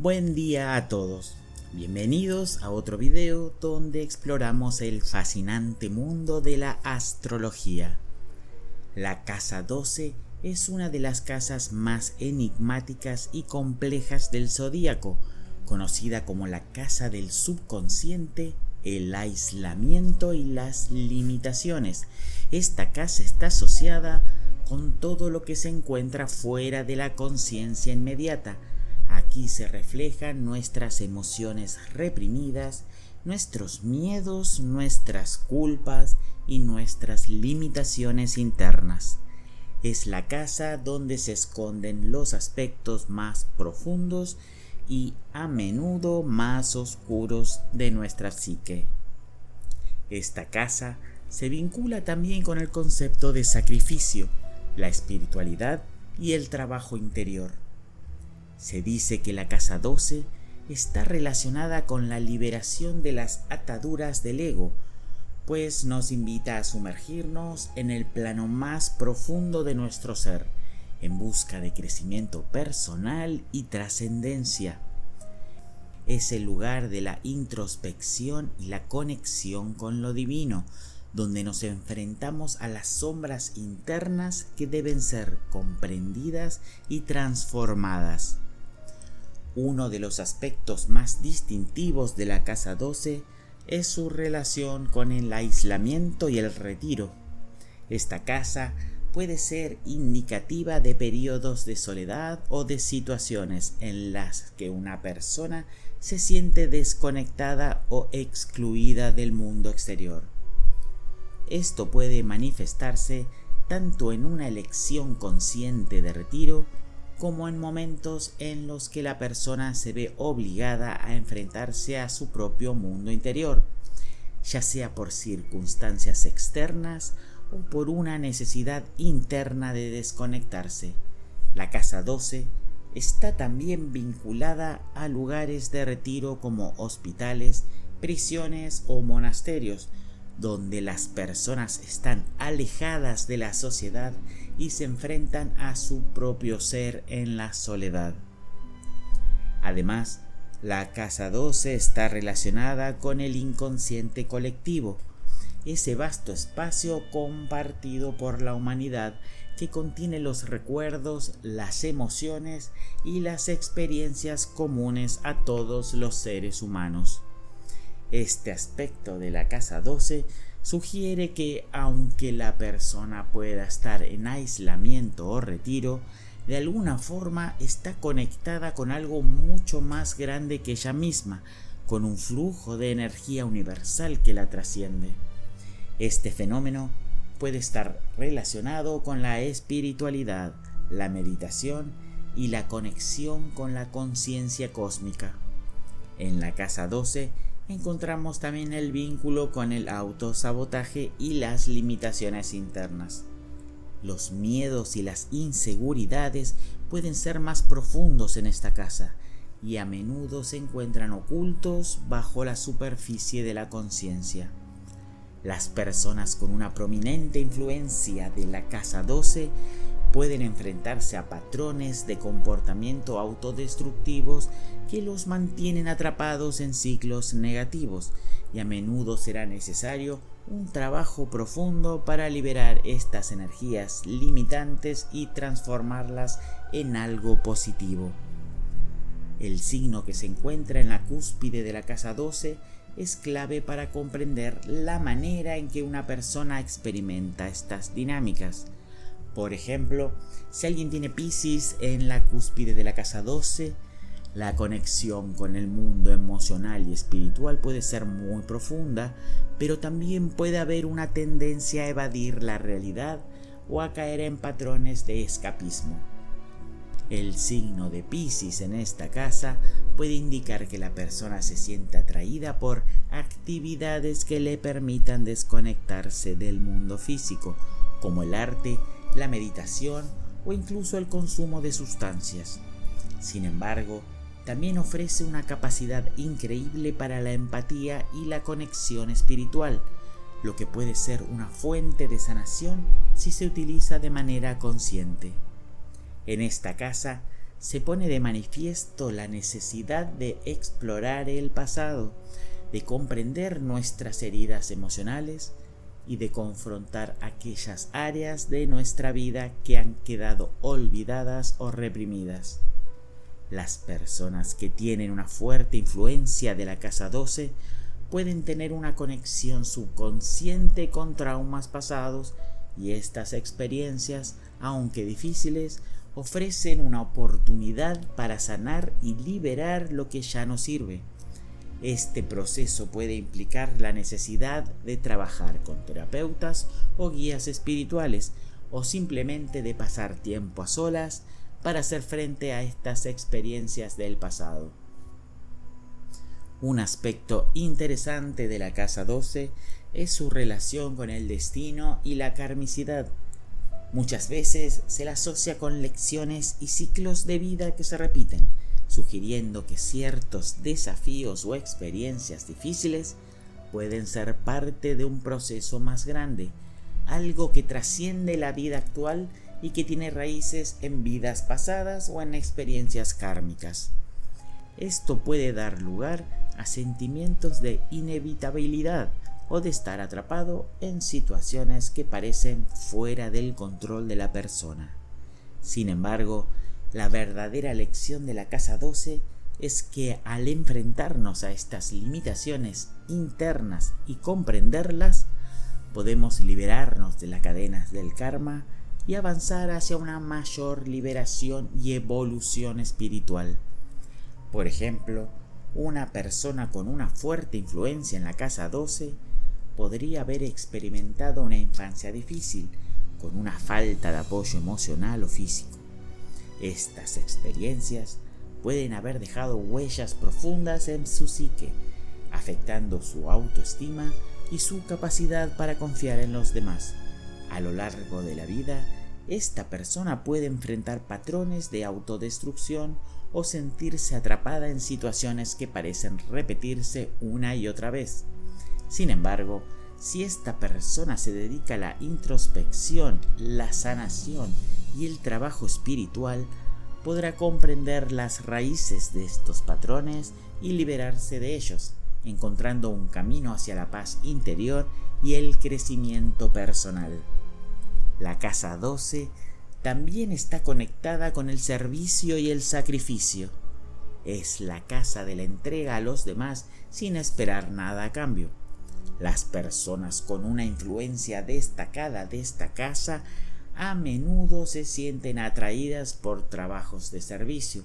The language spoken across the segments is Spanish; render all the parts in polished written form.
Buen día a todos. Bienvenidos a otro video donde exploramos el fascinante mundo de la astrología. La casa 12 es una de las casas más enigmáticas y complejas del zodíaco, conocida como la casa del subconsciente, el aislamiento y las limitaciones. Esta casa está asociada con todo lo que se encuentra fuera de la conciencia inmediata. Aquí se reflejan nuestras emociones reprimidas, nuestros miedos, nuestras culpas y nuestras limitaciones internas. Es la casa donde se esconden los aspectos más profundos y a menudo más oscuros de nuestra psique. Esta casa se vincula también con el concepto de sacrificio, la espiritualidad y el trabajo interior. Se dice que la casa 12 está relacionada con la liberación de las ataduras del ego, pues nos invita a sumergirnos en el plano más profundo de nuestro ser, en busca de crecimiento personal y trascendencia. Es el lugar de la introspección y la conexión con lo divino, donde nos enfrentamos a las sombras internas que deben ser comprendidas y transformadas. Uno de los aspectos más distintivos de la casa 12 es su relación con el aislamiento y el retiro. Esta casa puede ser indicativa de periodos de soledad o de situaciones en las que una persona se siente desconectada o excluida del mundo exterior. Esto puede manifestarse tanto en una elección consciente de retiro como en momentos en los que la persona se ve obligada a enfrentarse a su propio mundo interior, ya sea por circunstancias externas o por una necesidad interna de desconectarse. La casa 12 está también vinculada a lugares de retiro como hospitales, prisiones o monasterios, donde las personas están alejadas de la sociedad y se enfrentan a su propio ser en la soledad. Además, la casa 12 está relacionada con el inconsciente colectivo, ese vasto espacio compartido por la humanidad que contiene los recuerdos, las emociones y las experiencias comunes a todos los seres humanos. Este aspecto de la casa 12 sugiere que aunque la persona pueda estar en aislamiento o retiro, de alguna forma está conectada con algo mucho más grande que ella misma, con un flujo de energía universal que la trasciende. Este fenómeno puede estar relacionado con la espiritualidad, la meditación y la conexión con la conciencia cósmica. En la casa 12 encontramos también el vínculo con el autosabotaje y las limitaciones internas. Los miedos y las inseguridades pueden ser más profundos en esta casa y a menudo se encuentran ocultos bajo la superficie de la conciencia. Las personas con una prominente influencia de la casa 12 pueden enfrentarse a patrones de comportamiento autodestructivos que los mantienen atrapados en ciclos negativos, y a menudo será necesario un trabajo profundo para liberar estas energías limitantes y transformarlas en algo positivo. El signo que se encuentra en la cúspide de la casa 12 es clave para comprender la manera en que una persona experimenta estas dinámicas. Por ejemplo, si alguien tiene Piscis en la cúspide de la casa 12, la conexión con el mundo emocional y espiritual puede ser muy profunda, pero también puede haber una tendencia a evadir la realidad o a caer en patrones de escapismo. El signo de Piscis en esta casa puede indicar que la persona se siente atraída por actividades que le permitan desconectarse del mundo físico, como el arte, la meditación o incluso el consumo de sustancias. Sin embargo, también ofrece una capacidad increíble para la empatía y la conexión espiritual, lo que puede ser una fuente de sanación si se utiliza de manera consciente. En esta casa se pone de manifiesto la necesidad de explorar el pasado, de comprender nuestras heridas emocionales y de confrontar aquellas áreas de nuestra vida que han quedado olvidadas o reprimidas. Las personas que tienen una fuerte influencia de la casa 12 pueden tener una conexión subconsciente con traumas pasados, y estas experiencias, aunque difíciles, ofrecen una oportunidad para sanar y liberar lo que ya no sirve. Este proceso puede implicar la necesidad de trabajar con terapeutas o guías espirituales, o simplemente de pasar tiempo a solas para hacer frente a estas experiencias del pasado. Un aspecto interesante de la casa 12 es su relación con el destino y la karmicidad. Muchas veces se la asocia con lecciones y ciclos de vida que se repiten, sugiriendo que ciertos desafíos o experiencias difíciles pueden ser parte de un proceso más grande, algo que trasciende la vida actual y que tiene raíces en vidas pasadas o en experiencias kármicas. Esto puede dar lugar a sentimientos de inevitabilidad o de estar atrapado en situaciones que parecen fuera del control de la persona. Sin embargo, la verdadera lección de la casa 12 es que al enfrentarnos a estas limitaciones internas y comprenderlas, podemos liberarnos de las cadenas del karma y avanzar hacia una mayor liberación y evolución espiritual. Por ejemplo, una persona con una fuerte influencia en la casa 12 podría haber experimentado una infancia difícil, con una falta de apoyo emocional o físico. Estas experiencias pueden haber dejado huellas profundas en su psique, afectando su autoestima y su capacidad para confiar en los demás. A lo largo de la vida, esta persona puede enfrentar patrones de autodestrucción o sentirse atrapada en situaciones que parecen repetirse una y otra vez. Sin embargo, si esta persona se dedica a la introspección, la sanación y el trabajo espiritual, podrá comprender las raíces de estos patrones y liberarse de ellos, encontrando un camino hacia la paz interior y el crecimiento personal. La casa 12 también está conectada con el servicio y el sacrificio. Es la casa de la entrega a los demás sin esperar nada a cambio. Las personas con una influencia destacada de esta casa a menudo se sienten atraídas por trabajos de servicio,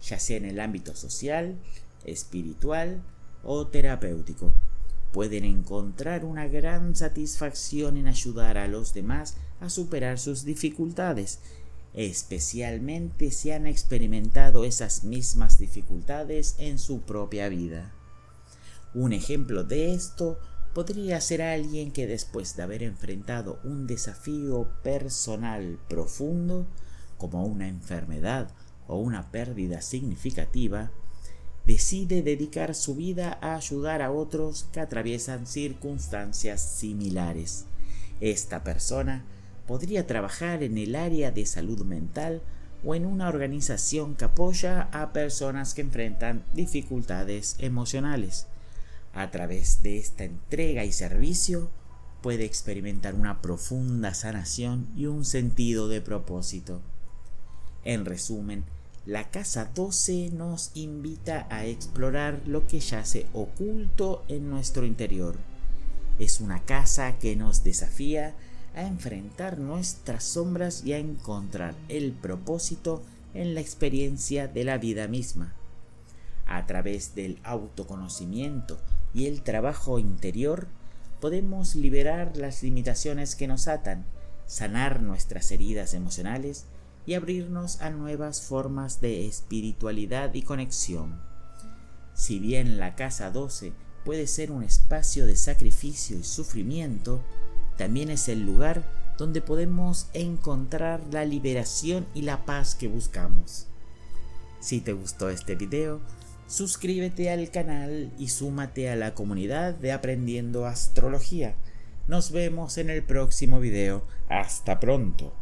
ya sea en el ámbito social, espiritual o terapéutico. Pueden encontrar una gran satisfacción en ayudar a los demás a superar sus dificultades, especialmente si han experimentado esas mismas dificultades en su propia vida. Un ejemplo de esto podría ser alguien que después de haber enfrentado un desafío personal profundo, como una enfermedad o una pérdida significativa, decide dedicar su vida a ayudar a otros que atraviesan circunstancias similares. Esta persona podría trabajar en el área de salud mental o en una organización que apoya a personas que enfrentan dificultades emocionales. A través de esta entrega y servicio, puede experimentar una profunda sanación y un sentido de propósito. En resumen, la casa 12 nos invita a explorar lo que yace oculto en nuestro interior. Es una casa que nos desafía a enfrentar nuestras sombras y a encontrar el propósito en la experiencia de la vida misma. A través del autoconocimiento y el trabajo interior, podemos liberar las limitaciones que nos atan, sanar nuestras heridas emocionales y abrirnos a nuevas formas de espiritualidad y conexión. Si bien la casa 12 puede ser un espacio de sacrificio y sufrimiento, también es el lugar donde podemos encontrar la liberación y la paz que buscamos. Si te gustó este video, suscríbete al canal y súmate a la comunidad de Aprendiendo Astrología. Nos vemos en el próximo video. ¡Hasta pronto!